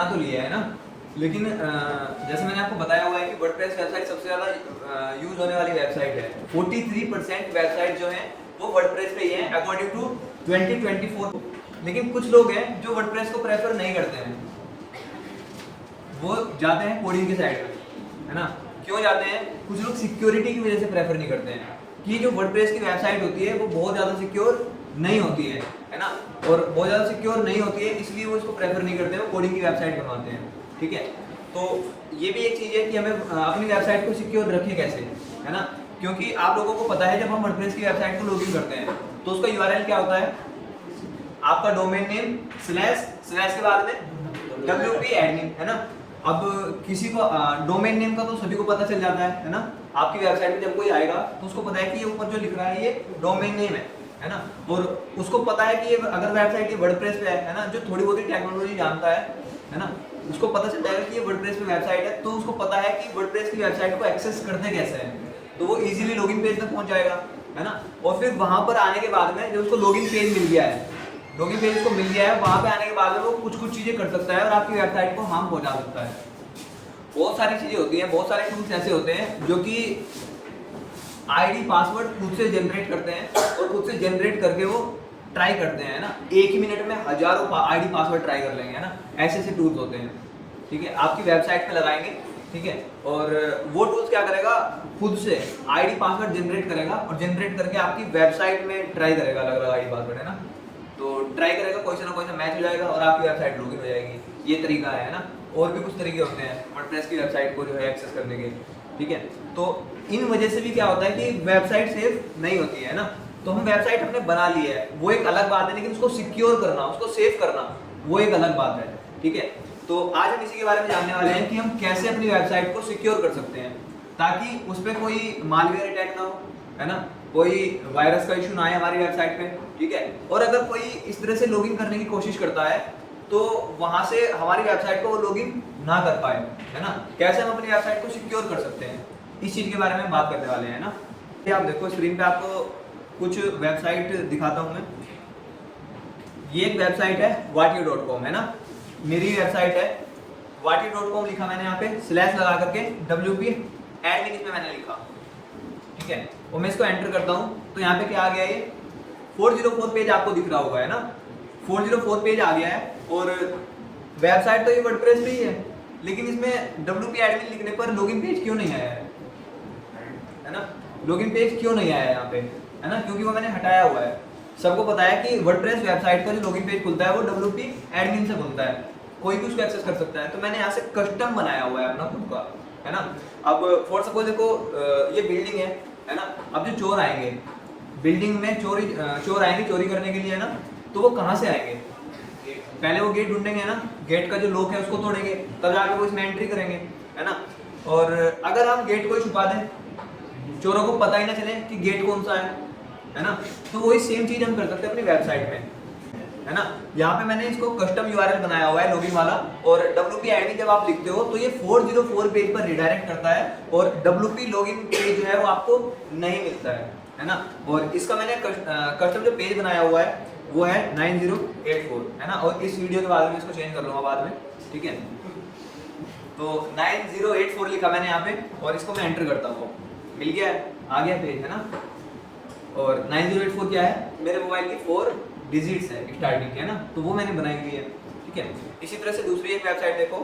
बना तो लिया है ना, लेकिन जैसे मैंने आपको बताया हुआ है कि वर्डप्रेस वेबसाइट सबसे ज़्यादा यूज होने वाली वेबसाइट है। 43% वेबसाइट जो है वो वर्डप्रेस पे ही है अकॉर्डिंग टू 2024। लेकिन कुछ लोग हैं जो वर्डप्रेस को प्रेफर नहीं करते हैं, वो जाते हैं कोडिंग की साइड में, है ना। क्यों जाते हैं? कुछ लोग सिक्योरिटी की वजह से प्रेफर नहीं करते हैं कि जो वर्डप्रेस की वेबसाइट होती है वो बहुत ज़्यादा सिक्योर नहीं होती है ना, और बहुत ज़्यादा सिक्योर नहीं होती है, इसलिए वो इसको प्रेफर नहीं करते हैं, वो कोडिंग की वेबसाइट बनवाते हैं। ठीक है, तो ये भी एक चीज़ है कि हमें अपनी वेबसाइट को सिक्योर रखें कैसे, है ना। क्योंकि आप लोगों को पता है जब हम वर्डप्रेस की वेबसाइट को लॉगिन करते हैं तो उसका यूआरएल क्या होता है? आपका डोमेन नेम स्लैश के बाद में WP एडमिन, है ना। अब किसी को डोमेन नेम का तो सभी को पता चल जाता है ना। आपकी वेबसाइट में जब कोई आएगा तो उसको पता है कि ये ऊपर जो लिख रहा है ये डोमेन नेम है ना। और उसको पता है कि ये अगर वेबसाइट ये वर्डप्रेस पे है ना, जो थोड़ी बहुत ही टेक्नोलॉजी जानता है ना, उसको पता चल जाएगा कि ये वर्डप्रेस पे वेबसाइट है, तो उसको पता है कि वर्डप्रेस की वेबसाइट को एक्सेस करते कैसे हैं, तो वो इजीली लॉगिन पेज तक पहुंच जाएगा, है ना। और फिर वहां पर आने के बाद में जब उसको लॉगिन पेज मिल गया है, लॉगिन पेज उसको मिल गया है, वहां पे आने के बाद में वो कुछ चीजें कर सकता है और आपकी वेबसाइट को हार्म पहुंचा सकता है। बहुत सारी चीजें होती हैं, बहुत सारे टूल्स ऐसे होते हैं जो कि आईडी पासवर्ड खुद से जनरेट करते हैं और खुद से जनरेट करके वो ट्राई करते हैं ना। एक ही मिनट में हजारों आईडी पासवर्ड ट्राई कर लेंगे, है ना। ऐसे ऐसे टूल्स होते हैं, ठीक है, आपकी वेबसाइट पे लगाएंगे, ठीक है, और वो टूल्स क्या करेगा, खुद से आईडी पासवर्ड जनरेट करेगा और जनरेट करके आपकी वेबसाइट में ट्राई करेगा अलग अलग आईडी पासवर्ड, है ना। तो ट्राई करेगा, कोई से ना कोई से मैच हो जाएगा और आपकी वेबसाइट लॉगिन हो जाएगी। ये तरीका है ना। और भी कुछ तरीके होते हैं वर्डप्रेस की वेबसाइट को जो है एक्सेस करने के, ठीक है। तो इन वजह से भी क्या होता है कि वेबसाइट सेफ नहीं होती है ना। तो हम वेबसाइट हमने बना ली है वो एक अलग बात है, लेकिन उसको सिक्योर करना, उसको सेव करना वो एक अलग बात है, ठीक है। तो आज हम इसी के बारे में जानने वाले हैं कि हम कैसे अपनी वेबसाइट को सिक्योर कर सकते हैं ताकि उस पर कोई मालवेयर अटैक ना हो, है ना, कोई वायरस का इशू ना आए हमारी वेबसाइट पे, ठीक है। और अगर कोई इस तरह से लॉगिन करने की कोशिश करता है तो वहां से हमारी वेबसाइट को वो लॉगिन ना कर पाए, है ना। कैसे हम अपनी वेबसाइट को सिक्योर कर सकते हैं, इस चीज के बारे में बात करने वाले हैं ना। ये आप देखो स्क्रीन पे आपको कुछ वेबसाइट दिखाता हूं मैं। ये एक वेबसाइट है whatyu.com, है ना, मेरी वेबसाइट है whatyu.com लिखा मैंने यहाँ पे स्लैश लगा करके WP एडमिन इसमें मैंने लिखा, ठीक है। और मैं इसको एंटर करता हूँ तो यहाँ पे क्या आ गया, ये 404 पेज आपको दिख रहा होगा, है ना। 404 पेज आ गया है और वेबसाइट तो ये वर्डप्रेस पे ही है, लेकिन इसमें WP एडमिन लिखने पर लॉगिन पेज क्यों नहीं आया है ना। लॉगिन पेज क्यों नहीं आया यहाँ पे, है ना, क्योंकि वो मैंने हटाया हुआ है। सबको पता है कि वर्डप्रेस वेबसाइट का जो लॉगिन पेज खुलता है वो WP एडमिन से खुलता है, कोई भी उसको एक्सेस कर सकता है। तो मैंने यहाँ से कस्टम बनाया हुआ है अपना खुद का, है ना। अब फॉर सपोज देखो ये बिल्डिंग है ना। अब जो चोर आएंगे बिल्डिंग में, चोर आएंगे चोरी करने के लिए, है ना, तो वो कहाँ से आएंगे? पहले वो गेट ढूंढेंगे, है ना, गेट का जो लॉक है उसको तोड़ेंगे, तब जाके वो इसमें एंट्री करेंगे, है ना। और अगर हम गेट को ही छुपा दें, चोरों को पता ही ना चले कि गेट कौन सा है ना, तो वही सेम चीज हम कर सकते हैं अपनी वेबसाइट में, है ना। यहाँ पे मैंने इसको कस्टम यूआरएल बनाया हुआ है लॉगिन वाला, और WP आईडी जब आप लिखते हो तो ये 404 पेज पर रिडायरेक्ट करता है और WP लॉगिन पेज जो है वो आपको नहीं मिलता है ना। और इसका मैंने कस्टम जो पेज बनाया हुआ है वो है 9084, है ना। और इस वीडियो के बाद में इसको चेंज कर लूंगा बाद में, ठीक है। तो 9084 लिखा मैंने यहाँ पे और इसको मैं एंटर करता हूँ, मिल गया है, आ गया पेज, है ना। और 9084 क्या है, मेरे मोबाइल की 4 डिजिट्स है स्टार्टिंग, है ना, तो वो मैंने बनाई हुई है, ठीक है। इसी तरह से दूसरी एक वेबसाइट देखो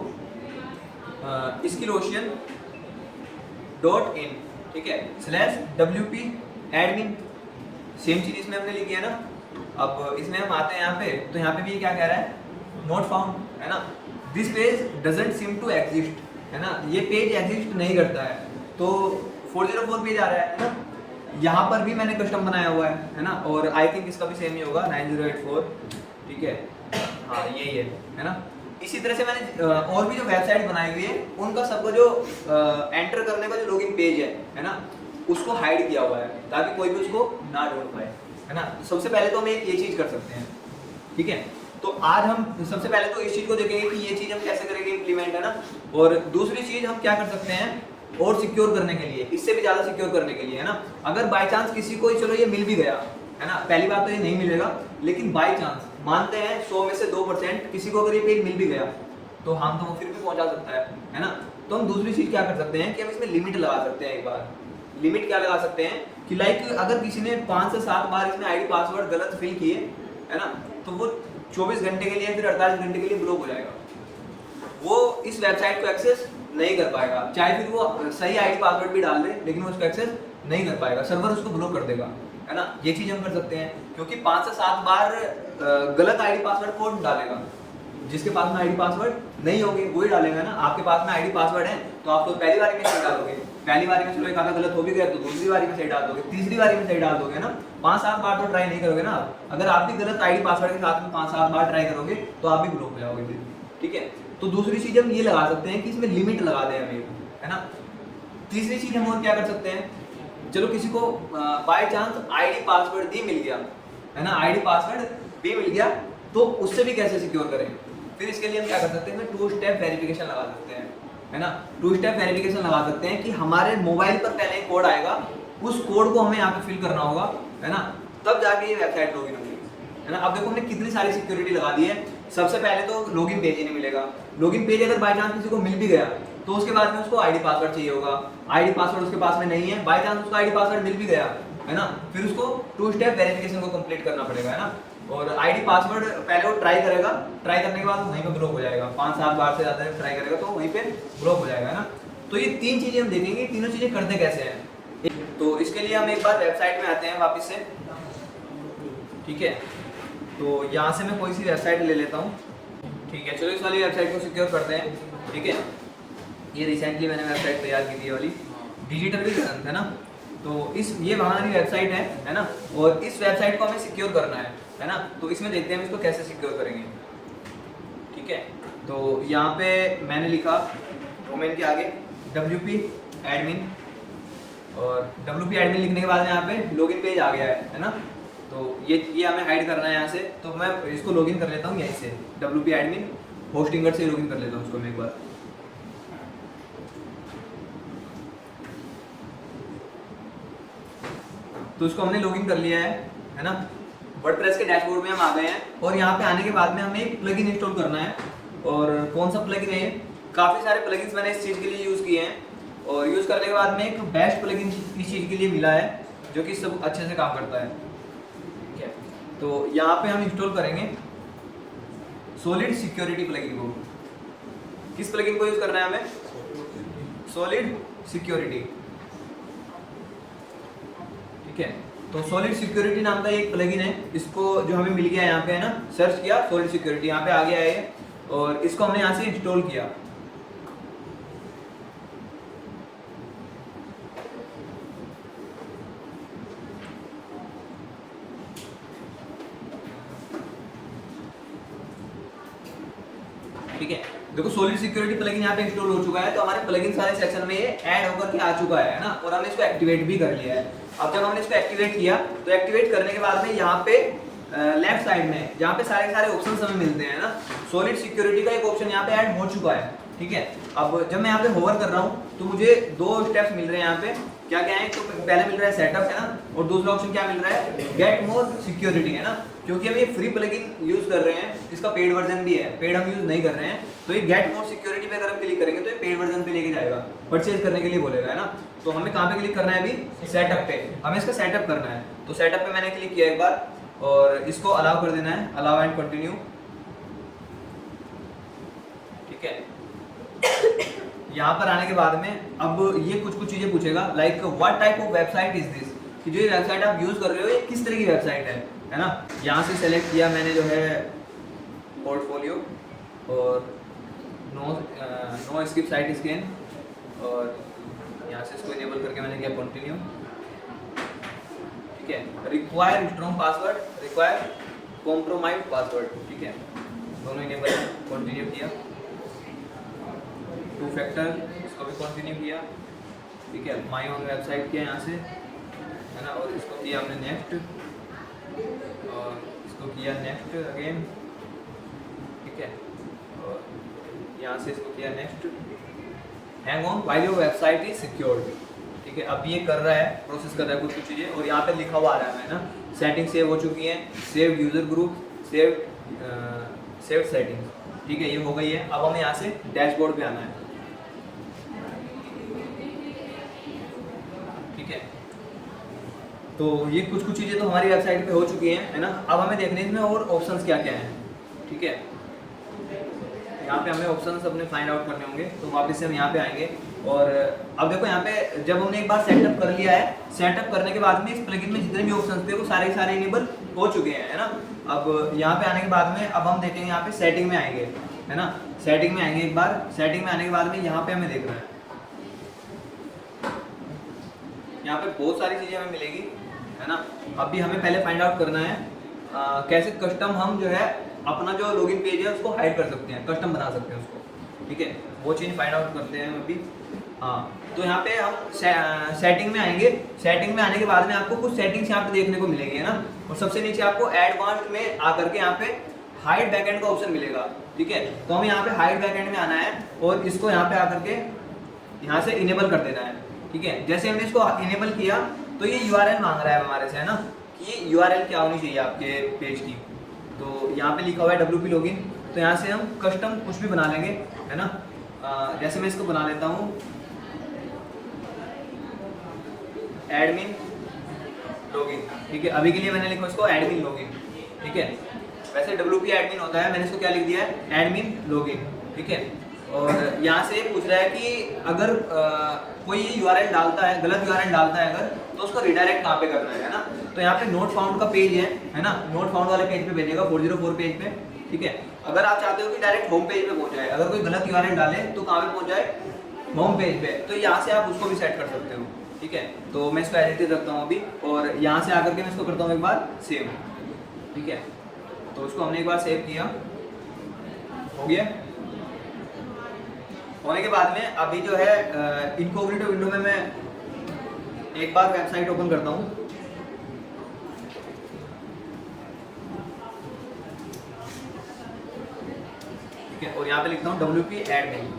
skillsocean.in, ठीक है, /WP एडमिन, सेम चीज इसमें हमने लिखी है ना। अब इसमें हम आते हैं यहाँ पे, तो यहाँ पे भी ये क्या कह रहा है, नॉट फाउंड, है ना, this page doesn't seem to exist, है ना, ये पेज एग्जिस्ट नहीं करता है। तो 404 पेज आ रहा है ना। यहाँ पर भी मैंने कस्टम बनाया हुआ है ना, और आई थिंक इसका भी सेम ही होगा 9084, ठीक है, हाँ यही है ना। इसी तरह से मैंने और भी जो वेबसाइट बनाई हुई है उनका सबका जो एंटर करने का जो लॉगिन पेज है ना, उसको हाइड किया हुआ है ताकि कोई भी उसको ना ढूंढ पाए, है ना। सबसे पहले तो हम ये चीज कर सकते हैं, ठीक है। तो आज हम सबसे पहले तो इस चीज को देखेंगे कि ये चीज हम कैसे करेंगे इम्प्लीमेंट, है ना। और दूसरी चीज हम क्या कर सकते हैं और सिक्योर करने के लिए, इससे भी ज्यादा सिक्योर करने के लिए, है ना। अगर बाय चांस किसी को चलो ये मिल भी गया, है ना, पहली बात तो ये नहीं मिलेगा, लेकिन बाय चांस मानते हैं 100 में से 2% किसी को अगर ये पेज मिल भी गया, तो हम तो वो फिर भी पहुंचा सकता है ना। तो हम दूसरी चीज़ क्या कर सकते हैं कि हम इसमें लिमिट लगा सकते हैं। एक बार लिमिट क्या लगा सकते हैं कि लाइक अगर किसी ने 5 से 7 बार इसमें आईडी पासवर्ड गलत फिल किए है ना, तो वो 24 घंटे के लिए फिर 48 घंटे के लिए ब्लॉक हो जाएगा, वो इस वेबसाइट को एक्सेस नहीं कर पाएगा। चाहे फिर वो सही आईडी पासवर्ड भी डाल दे लेकिन वो उसको एक्सेस नहीं कर पाएगा, सर्वर उसको ब्लॉक कर देगा, है ना। ये चीज़ हम कर सकते हैं क्योंकि 5 से 7 बार गलत आईडी पासवर्ड कौन डालेगा, जिसके पास में आईडी पासवर्ड नहीं होगी वो ही डालेगा ना। आपके पास में आईडी पासवर्ड है तो आप तो पहली बार में सही डालोगे, पहली बार में चलो एक आधा गलत हो भी गया तो दूसरी बार में सही डाल दोगे, तीसरी बार में सही डाल दोगे ना। 5-7 बार तो ट्राई नहीं करोगे ना आप। अगर आप भी गलत आईडी पासवर्ड के साथ में 5-7 बार ट्राई करोगे तो आप भी ब्लॉक हो जाओगे फिर, ठीक है। तो दूसरी चीज हम ये लगा सकते हैं कि इसमें लिमिट लगा दें हमें, है ना। तीसरी चीज हम और क्या कर सकते हैं, चलो किसी को बाय चांस आईडी पासवर्ड भी मिल गया, है ना, आईडी पासवर्ड भी मिल गया, तो उससे भी कैसे सिक्योर करें। फिर इसके लिए हम क्या कर सकते हैं, 2 स्टेप वेरिफिकेशन लगा सकते हैं, है ना। 2 स्टेप वेरिफिकेशन लगा सकते हैं कि हमारे मोबाइल पर पहले एक कोड आएगा, उस कोड को हमें यहाँ पे फिल करना होगा, है ना, तब जाके ये वेबसाइट लॉगिन होगी, है ना। अब देखो हमने कितनी सारी सिक्योरिटी लगा दी है। सबसे पहले तो लॉगिन पेज ही नहीं मिलेगा। लॉगिन पेज अगर बाय चांस किसी को मिल भी गया तो उसके बाद में उसको आईडी पासवर्ड चाहिए होगा, आईडी पासवर्ड उसके पास में नहीं है, बाय चांस उसको आईडी पासवर्ड मिल भी गया, है ना, फिर उसको 2 स्टेप वेरिफिकेशन को कंप्लीट करना पड़ेगा, है ना। और आईडी पासवर्ड पहले वो ट्राई करेगा, ट्राई करने के बाद वहीं पे ब्लॉक हो जाएगा, 5-7 बार से ज़्यादा ट्राई करेगा तो वहीं पे ब्लॉक हो जाएगा, है ना। तो ये 3 चीज़ें हम देखेंगे, तीनों चीज़ें करते कैसे हैं। तो इसके लिए हम एक बार वेबसाइट में आते हैं वापस से, ठीक है। तो यहाँ से मैं कोई सी वेबसाइट ले लेता हूँ, ठीक है। चलो इस वाली वेबसाइट को सिक्योर करते हैं, ठीक है। ये रिसेंटली मैंने वेबसाइट तैयार की थी ये वाली, डिजिटल भी है ना। तो ये हमारी वेबसाइट है ना, और इस वेबसाइट को हमें सिक्योर करना है ना। तो इसमें देखते हैं हम इसको कैसे सिक्योर करेंगे, ठीक है। तो यहाँ पे मैंने लिखा डोमेन के आगे WP एडमिन, और WP एडमिन लिखने के बाद यहाँ पे लॉगिन पेज आ गया है ना। तो ये हमें हाइड करना है यहाँ से, तो मैं इसको लॉगिन कर लेता हूँ यहीं से, WP एडमिन होस्टिंगर से लॉगिन कर लेता हूँ उसको मैं एक बार। तो इसको हमने लॉगिन कर लिया है ना। वर्डप्रेस के डैशबोर्ड में हम आ गए हैं, और यहाँ पे आने के बाद में हमें एक प्लगइन इंस्टॉल करना है। और कौन सा प्लगइन है, काफ़ी सारे प्लगइन्स मैंने इस चीज़ के लिए यूज़ किए हैं, और यूज़ करने के बाद में एक बेस्ट प्लगइन इस चीज़ के लिए मिला है जो कि सब अच्छे से काम करता है, ठीक है। तो यहाँ पे हम इंस्टॉल करेंगे सॉलिड सिक्योरिटी प्लगइन को। किस प्लगइन को यूज़ करना है हमें, सॉलिड सिक्योरिटी, ठीक है। तो सॉलिड सिक्योरिटी नाम का एक प्लगइन है, इसको जो हमें मिल गया यहाँ पे, है ना, सर्च किया सॉलिड सिक्योरिटी, यहाँ पे आ गया है, और इसको हमने यहाँ से इंस्टॉल किया। ठीक है, देखो सॉलिड सिक्योरिटी प्लगइन यहाँ पे इंस्टॉल हो चुका है। तो हमारे प्लगइन सारे सेक्शन में ये ऐड होकर के आ चुका है ना, और हमने इसको एक्टिवेट भी कर लिया है। अब जब हमने इसको एक्टिवेट किया तो एक्टिवेट करने के बाद में यहाँ पे लेफ्ट साइड में जहाँ पे सारे ऑप्शंस हमें मिलते हैं ना, सॉलिड सिक्योरिटी का एक ऑप्शन यहाँ पे ऐड हो चुका है, ठीक है। अब जब मैं यहाँ पे होवर कर रहा हूँ तो मुझे 2 स्टेप्स मिल रहे हैं यहाँ पे, क्या क्या है, तो पहले मिल रहा है सेटअप, है ना, और दूसरा ऑप्शन क्या मिल रहा है, गेट मोर सिक्योरिटी, है ना। क्योंकि हम ये फ्री प्लगइन यूज कर रहे हैं, इसका पेड वर्जन भी है, पेड हम यूज नहीं कर रहे हैं। तो ये गेट मोर सिक्योरिटी पे अगर हम क्लिक करेंगे तो ये पेड वर्जन पे लेके जाएगा, परचेज करने के लिए बोलेगा, है ना। तो हमें कहाँ पे क्लिक करना है, अभी सेटअप पे, हमें इसका सेटअप करना है। तो सेटअप पे मैंने क्लिक किया एक बार, और इसको अलाउ कर देना है, अलाउ एंड कंटिन्यू, ठीक है। यहाँ पर आने के बाद में अब ये कुछ चीजें पूछेगा, like what type of website is this, कि जो ये वेबसाइट आप यूज कर रहे हो ये किस तरह की वेबसाइट है ना। यहाँ से सेलेक्ट किया मैंने जो है पोर्टफोलियो, और नो स्किप साइट स्कैन, और यहाँ से इसको इनेबल करके मैंने किया कंटिन्यू, ठीक है। Require strong password, require compromise password, ठीक है, दोनों इनेबल, कंटिन्यू किया। 2 फैक्टर इसको भी कंटिन्यू किया, ठीक है। माई ओन वेबसाइट किया यहाँ से, है ना, और इसको किया हमने नेक्स्ट, और इसको किया नेक्स्ट अगेन, ठीक है, और यहाँ से इसको किया next. Hang on while your website is secured, ठीक है। अब ये कर रहा है, प्रोसेस कर रहा है कुछ चीज़ें, और यहाँ पे लिखा हुआ आ रहा है ना, सेटिंग सेव हो चुकी है, save user group, save save settings, ठीक है, ये हो गई है। अब हमें यहाँ से डैशबोर्ड पे आना है, ठीक है। तो ये कुछ चीज़ें तो हमारी वेबसाइट पे हो चुकी हैं, है ना। अब हमें देखने इसमें और ऑप्शंस क्या क्या हैं, ठीक है। यहाँ पे हमें ऑप्शंस अपने फाइंड आउट करने होंगे, तो वापस से हम यहाँ पे आएंगे। और अब देखो यहाँ पे जब हमने एक बार सेटअप कर लिया है, सेटअप करने के बाद में इस प्लगइन में जितने भी ऑप्शंस थे वो सारे इनेबल हो चुके हैं, है ना। अब यहाँ पे आने के बाद में अब हम देखेंगे, यहाँ पे सेटिंग में आएंगे, है ना। सेटिंग में आएंगे एक बार, सेटिंग में आने के बाद में यहाँ पे हमें देखना है, यहाँ पे बहुत सारी चीज़ें हमें मिलेगी, है ना। अभी हमें पहले फाइंड आउट करना है कैसे कस्टम हम जो है अपना जो लॉगिन पेज है उसको हाइड कर सकते हैं, कस्टम बना सकते हैं उसको, ठीक है। वो चीज़ फाइंड आउट करते हैं अभी। हाँ, तो यहाँ पे हम सेटिंग में आएंगे। सेटिंग में आने के बाद में आपको कुछ सेटिंग्स यहाँ पे देखने को मिलेगी, है ना। और सबसे नीचे आपको एडवांस्ड में आकर के यहाँ पे हाइड बैकएंड का ऑप्शन मिलेगा, ठीक है। तो हमें यहाँ पे हाइड बैकएंड में आना है और इसको यहाँ पे आकर के यहाँ से इनेबल कर देना है, ठीक है। जैसे हमने इसको इनेबल किया तो ये URL मांग रहा है हमारे से, है ना, कि ये URL क्या होनी चाहिए आपके पेज की। तो यहाँ पे लिखा हुआ है WP लॉगिन, तो यहाँ से हम कस्टम कुछ भी बना लेंगे, है ना। जैसे मैं इसको बना लेता हूँ एडमिन लॉगिन, ठीक है। अभी के लिए मैंने लिखा इसको एडमिन लॉगिन, ठीक है। वैसे WP एडमिन होता है, मैंने इसको क्या लिख दिया है, एडमिन लॉगिन, ठीक है। और यहाँ से पूछ रहा है कि अगर कोई URL डालता है, गलत URL डालता है अगर, तो उसको रिडायरेक्ट कहाँ पे करना है ना। तो यहाँ पे नोट फाउंड का पेज है ना, नोट फाउंड वाले पेज पे भेजेगा 404 पेज पे, ठीक है। अगर आप चाहते हो कि डायरेक्ट होम पेज पे पहुंच जाए, अगर कोई गलत URL डाले तो कहाँ पे पहुंच जाए, होम पेज पे, तो यहाँ से आप उसको भी सेट कर सकते हो, ठीक है। तो मैं इसको एडिट रखता हूँ अभी, और यहाँ से आकर के मैं इसको करता हूँ एक बार सेव, ठीक है। तो उसको हमने एक बार सेव किया, हो गया। होने के बाद में अभी जो है इनकॉग्निटो विंडो में मैं एक बार वेबसाइट ओपन करता हूँ, ठीक है। और यहाँ पे लिखता हूँ WP एडमिन,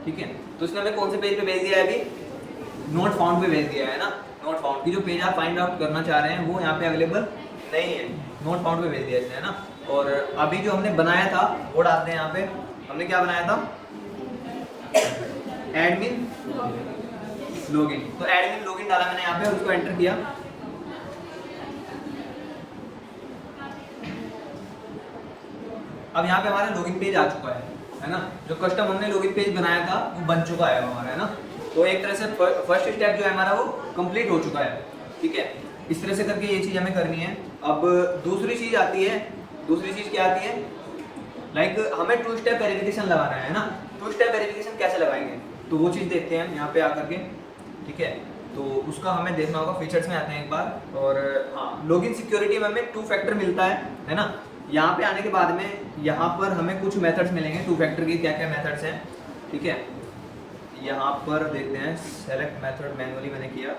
ठीक है। तो इसने हमें कौन से पेज पे भेज दिया है, अभी नोट फाउंड पे भेज दिया है ना। नोट फाउंड की जो पेज आप फाइंड आउट करना चाह रहे हैं वो यहाँ पे अवेलेबल नहीं है, नोट फाउंड पे भेज दिया इसने, है ना। और अभी जो हमने बनाया था वो डालते हैं यहाँ पे। हमने क्या बनाया था, एडमिन लॉगिन। तो एडमिन लॉगिन डाला मैंने यहाँ पे और उसको एंटर किया। अब यहाँ पे हमारा लॉगिन पेज आ चुका है ना। जो कस्टम हमने लॉगिन पेज बनाया था वो बन चुका है हमारा, है ना। तो एक तरह से फर्स्ट स्टेप जो है हमारा वो कंप्लीट हो चुका है, ठीक है। इस तरह से करके ये चीज़ हमें करनी है। अब दूसरी चीज़ आती है, दूसरी चीज़ क्या आती है, लाइक हमें 2 स्टेप वेरिफिकेशन लगाना है ना। 2 स्टेप वेरिफिकेशन कैसे लगाएंगे, तो वो चीज़ देखते हैं यहाँ पे आकर के, ठीक है। तो उसका हमें देखना होगा, फीचर्स में आते हैं एक बार। और हाँ, लॉगिन सिक्योरिटी में हमें 2 फैक्टर मिलता है ना। यहाँ पे आने के बाद में यहाँ पर हमें कुछ मेथड्स मिलेंगे 2 फैक्टर के, क्या क्या मेथड्स हैं, ठीक है। यहाँ पर देखते हैं, सेलेक्ट मेथड मैनुअली मैंने किया,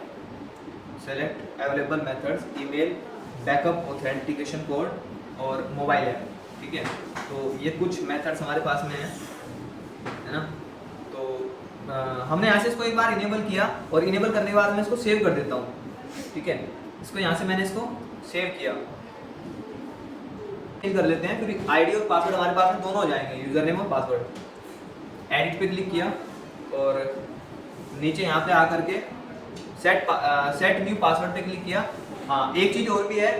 select available methods, email, backup, authentication code और मोबाइल ऐप, ठीक है। तो ये कुछ मेथड्स हमारे पास में है ना। तो हमने यहाँ से इसको एक बार इनेबल किया, और इनेबल करने के बाद मैं इसको सेव कर देता हूँ, ठीक है। इसको यहाँ से मैंने इसको सेव किया, कर लेते हैं, फिर आईडी और पासवर्ड हमारे पास में दोनों हो जाएंगे, यूजर नेम और पासवर्ड। एडिट पे क्लिक किया और नीचे यहाँ पे आकर के सेट न्यू पासवर्ड पे क्लिक किया। हाँ, एक चीज और भी है,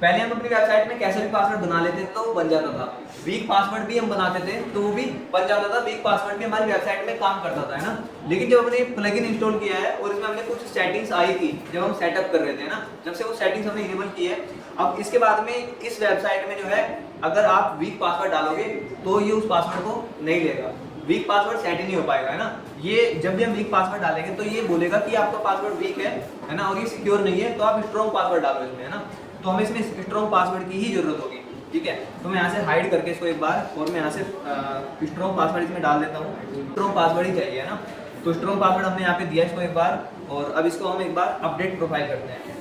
पहले हम अपनी वेबसाइट में कैसे भी पासवर्ड बना लेते थे तो वो बन जाता था, वीक पासवर्ड भी हम बनाते थे तो वो भी बन जाता था, वीक पासवर्ड भी हमारी वेबसाइट में काम करता था, है ना। लेकिन जब हमने प्लगइन इंस्टॉल किया है और इसमें हमने कुछ सेटिंग्स आई थी जब हम सेटअप कर रहे थे ना, जब से वो सेटिंग्स हमने इनेबल की है, अब इसके बाद में इस वेबसाइट में जो है अगर आप वीक पासवर्ड डालोगे तो ये उस पासवर्ड को नहीं लेगा, वीक पासवर्ड सेट ही नहीं हो पाएगा, है ना। ये जब भी हम वीक पासवर्ड डालेंगे तो ये बोलेगा कि आपका पासवर्ड वीक है ना, और ये सिक्योर नहीं है, तो आप स्ट्रॉन्ग पासवर्ड डालो इसमें, है ना। तो हमें इसमें स्ट्रॉन्ग पासवर्ड की ही जरूरत होगी, ठीक है। तो मैं यहाँ से हाइड करके इसको एक बार, और मैं यहाँ से स्ट्रॉन्ग पासवर्ड इसमें डाल देता हूँ, स्ट्रॉन्ग पासवर्ड ही चाहिए, है ना। तो स्ट्रॉन्ग पासवर्ड हमने यहाँ पे दिया इसको एक बार, और अब इसको हम एक बार अपडेट प्रोफाइल करते हैं,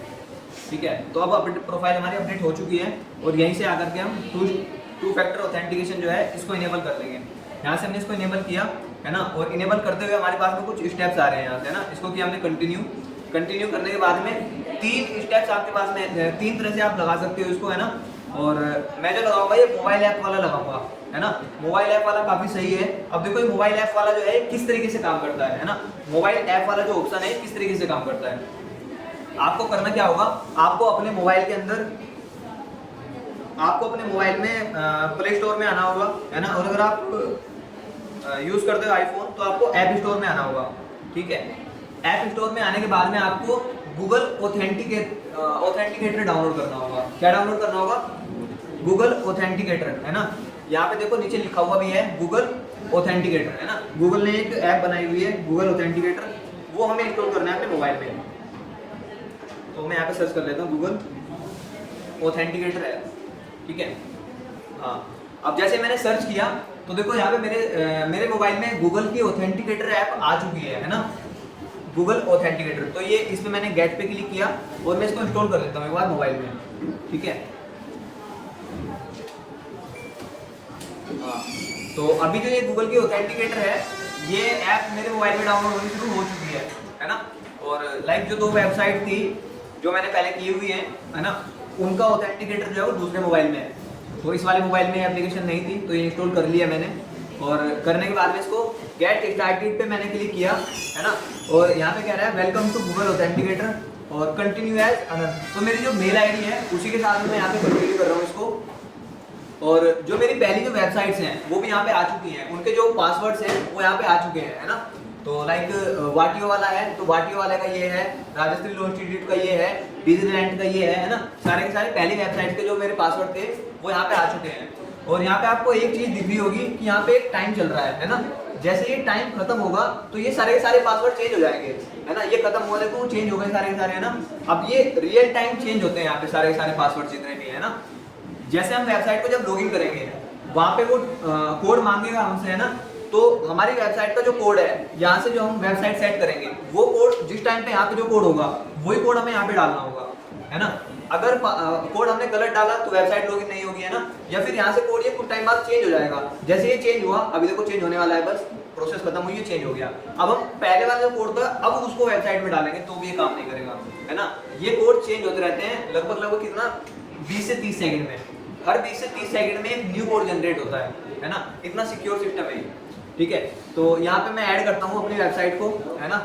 ठीक है। तो अब अपडेट प्रोफाइल हमारी अपडेट हो चुकी है, और यहीं से आकर के हम टू फैक्टर ऑथेंटिकेशन जो है इसको इनेबल कर लेंगे। यहाँ से हमने इसको इनेबल किया, है ना, और इनेबल करते हुए हमारे पास में कुछ स्टेप्स आ रहे हैं यहाँ से, है ना। इसको किया हमने कंटिन्यू करने के बाद में 3 स्टेप्स आपके पास में, 3 तरह से आप लगा सकते हो इसको, है ना। और मैं जो लगाऊंगा ये मोबाइल ऐप वाला लगाऊंगा, है ना। मोबाइल ऐप वाला काफी सही है। अब देखो ये मोबाइल ऐप वाला जो है किस तरीके से काम करता है ना। मोबाइल ऐप वाला जो ऑप्शन है किस तरीके से काम करता है। आपको करना क्या होगा, आपको अपने मोबाइल के अंदर, आपको अपने मोबाइल में प्ले स्टोर में आना होगा, है ना। और अगर आप यूज करते हो आईफोन तो आपको ऐप स्टोर में आना होगा, ठीक है। ऐप स्टोर में आने के बाद में आपको गूगल ऑथेंटिकेटर डाउनलोड करना होगा। क्या डाउनलोड करना होगा, गूगल ऑथेंटिकेटर, है ना। यहाँ पे देखो नीचे लिखा हुआ भी है गूगल ऑथेंटिकेटर, है ना। गूगल ने एक ऐप बनाई हुई है गूगल ऑथेंटिकेटर, वो हमें इंस्टॉल करना है अपने मोबाइल में। तो मैं यहाँ पे सर्च कर लेता हूँ गूगल ऑथेंटिकेटर ऐप, ठीक है। हाँ, अब जैसे मैंने सर्च किया तो देखो यहाँ पे मेरे मोबाइल में गूगल की ऑथेंटिकेटर ऐप आ चुकी है ना, गूगल ऑथेंटिकेटर। तो ये इसमें मैंने गेट पे क्लिक किया और मैं इसको इंस्टॉल कर लेता हूँ एक बार मोबाइल में, ठीक है। हाँ, तो अभी जो ये गूगल की ऑथेंटिकेटर है ये ऐप मेरे मोबाइल में डाउनलोड होनी शुरू हो चुकी है ना। और लाइक जो 2 वेबसाइट थी जो मैंने पहले की हुई है ना, उनका ऑथेंटिकेटर जो है वो दूसरे मोबाइल में है। तो इस वाले मोबाइल में एप्लीकेशन नहीं थी तो ये इंस्टॉल कर लिया मैंने। और करने के बाद में इसको गेट स्टार्टेड पे मैंने क्लिक किया, है ना। और यहाँ पे कह रहा है वेलकम टू गूगल ऑथेंटिकेटर और कंटिन्यू एज अनंत। तो मेरी जो मेल आईडी है उसी के साथ मैं यहाँ पे कंटिन्यू कर रहा हूँ इसको। और जो मेरी पहली जो वेबसाइट्स हैं वो भी यहाँ पे आ चुकी हैं, उनके जो पासवर्ड्स हैं वो यहाँ पे आ चुके हैं, है ना। तो लाइक वाटियो वाला है तो वाटियो वाले का ये है, राजस्थान लॉ इंस्टीट्यूट का ये है, डिज्नीलैंड का ये है ना। सारे के सारे पहली वेबसाइट के जो मेरे पासवर्ड थे वो यहाँ पे आ चुके हैं। और यहाँ पे आपको एक चीज दिख रही होगी कि यहाँ पे एक टाइम चल रहा है ना। जैसे ये टाइम खत्म होगा तो ये सारे के सारे पासवर्ड चेंज हो जाएंगे, है ना। ये खत्म होने को चेंज हो गए सारे के सारे, है ना। अब ये रियल टाइम चेंज होते हैं यहाँ पे सारे के सारे पासवर्ड जितने भी है ना। जैसे हम वेबसाइट को जब लॉगिन करेंगे वहाँ पे वो कोड मांगेगा हमसे, है ना। तो हमारी वेबसाइट का जो कोड है यहाँ से जो हम वेबसाइट सेट करेंगे वो कोड जिस टाइम पे यहाँ पे जो कोड होगा वही कोड हमें यहाँ पे डालना होगा, है ना। अगर कोड हमने गलत डाला तो वेबसाइट लॉगिन नहीं होगी, है ना। या फिर यहाँ से कोड ये कुछ टाइम बाद चेंज हो जाएगा। जैसे ये चेंज हुआ, अभी देखो चेंज होने वाला है, बस प्रोसेस खत्म हुई है, चेंज हो गया। अब हम पहले वाला जो कोड था अब उसको वेबसाइट में डालेंगे तो भी ये काम नहीं करेगा, है ना। ये कोड चेंज होते रहते हैं लगभग कितना 20 से 30 सेकंड में। हर 20 से 30 सेकंड में एक न्यू कोड जनरेट होता है ना। इतना सिक्योर सिस्टम है, ठीक है। तो यहाँ पे मैं ऐड करता हूँ अपनी वेबसाइट को, है ना।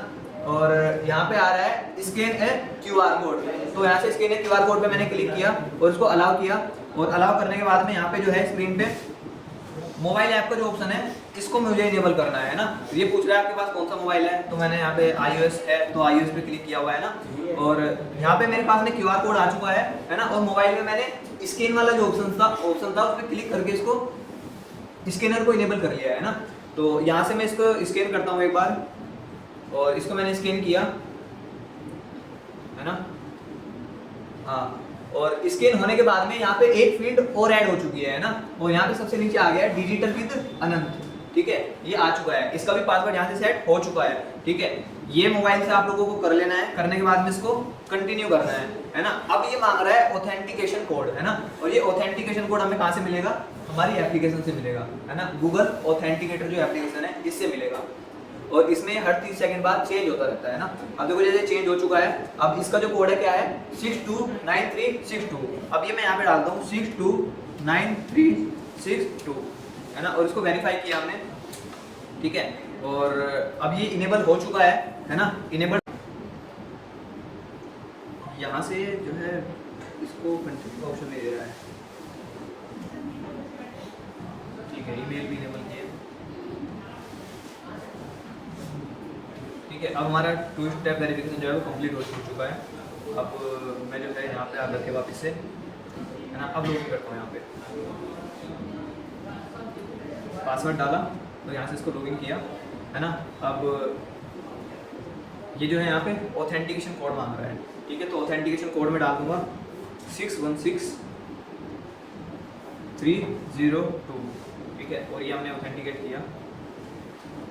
और यहाँ पे आ रहा है स्कैन है QR कोड, तो यहाँ से स्कैन है QR कोड पे मैंने क्लिक किया और उसको अलाउ किया। और अलाउ करने के बाद में यहाँ पे जो है स्क्रीन पे मोबाइल ऐप का जो ऑप्शन है इसको मुझे इनेबल करना है ना। ये पूछ रहा है आपके पास कौन सा मोबाइल है, तो मैंने यहाँ पे iOS है तो iOS पे क्लिक किया हुआ है ना। और यहाँ पे मेरे पास में QR कोड आ चुका है ना। और मोबाइल में मैंने स्कैन वाला जो ऑप्शन था उस पर क्लिक करके इसको स्कैनर को इनेबल कर लिया है ना। तो यहाँ से मैं इसको स्कैन करता हूँ एक बार, और इसको मैंने स्कैन किया, है ना। हाँ, और स्कैन होने के बाद में यहाँ पे एक फील्ड और ऐड हो चुकी है ना। और यहाँ पे सबसे नीचे आ गया है डिजिटल विद अनंत, ठीक है। ये आ चुका है, इसका भी पासवर्ड यहाँ से सेट हो चुका है, ठीक है। ये मोबाइल से आप लोगों को कर लेना है, करने के बाद में इसको कंटिन्यू करना है ना। अब ये मांग रहा है ऑथेंटिकेशन कोड, है ना। और ये ऑथेंटिकेशन कोड हमें कहाँ से मिलेगा, हमारी एप्लीकेशन से मिलेगा, है ना। गूगल ऑथेंटिकेटर जो एप्लीकेशन है इससे मिलेगा। और इसमें हर 30 सेकंड बाद चेंज होता रहता है ना। अब देखो जैसे चेंज हो चुका है, अब इसका जो कोड है क्या है 629362। अब ये मैं यहाँ पे डालता हूँ 629362, है ना। और इसको वेरीफाई किया हमने, ठीक है। और अब ये इनेबल हो चुका है ना। इनेबल यहाँ से जो है इसको कंटिन्यू का ऑप्शन नहीं दे रहा है, ठीक है। ईमेल भी इनेबल किया, ठीक है। अब हमारा 2 स्टेप वेरिफिकेशन जो है वो कंप्लीट हो चुका है। अब मैं जो है यहाँ पे आकर के वापस से, है ना, अब लॉगिन करता हूँ। यहाँ पे पासवर्ड डाला तो यहाँ से इसको लॉगिन किया, है ना। अब ये जो है यहाँ पे ऑथेंटिकेशन कोड मांग रहा है, ठीक है। तो ऑथेंटिकेशन कोड में डाल दूंगा 616302, ठीक है। और ये हमने ऑथेंटिकेट किया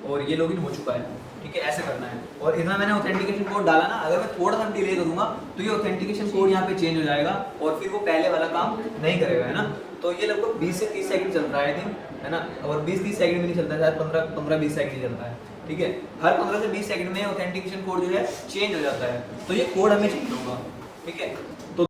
और ये लॉगिन हो चुका है, ठीक है। ऐसे करना है। और इतना मैंने ऑथेंटिकेशन कोड डाला ना, अगर मैं थोड़ा सा डिले करूंगा तो ये ऑथेंटिकेशन कोड यहाँ पे चेंज हो जाएगा और फिर वो पहले वाला काम नहीं करेगा, है ना। तो ये लगभग 20 से 30 सेकंड चल रहा है दिन, है ना। और 20-30 सेकंड भी नहीं चलता है, शायद 15-20 सेकंड ही चलता है, ठीक है। हर 15 से 20 सेकंड में ऑथेंटिकेशन कोड जो है चेंज हो जाता है। तो ये कोड हमें चेंज होगा, ठीक है। तो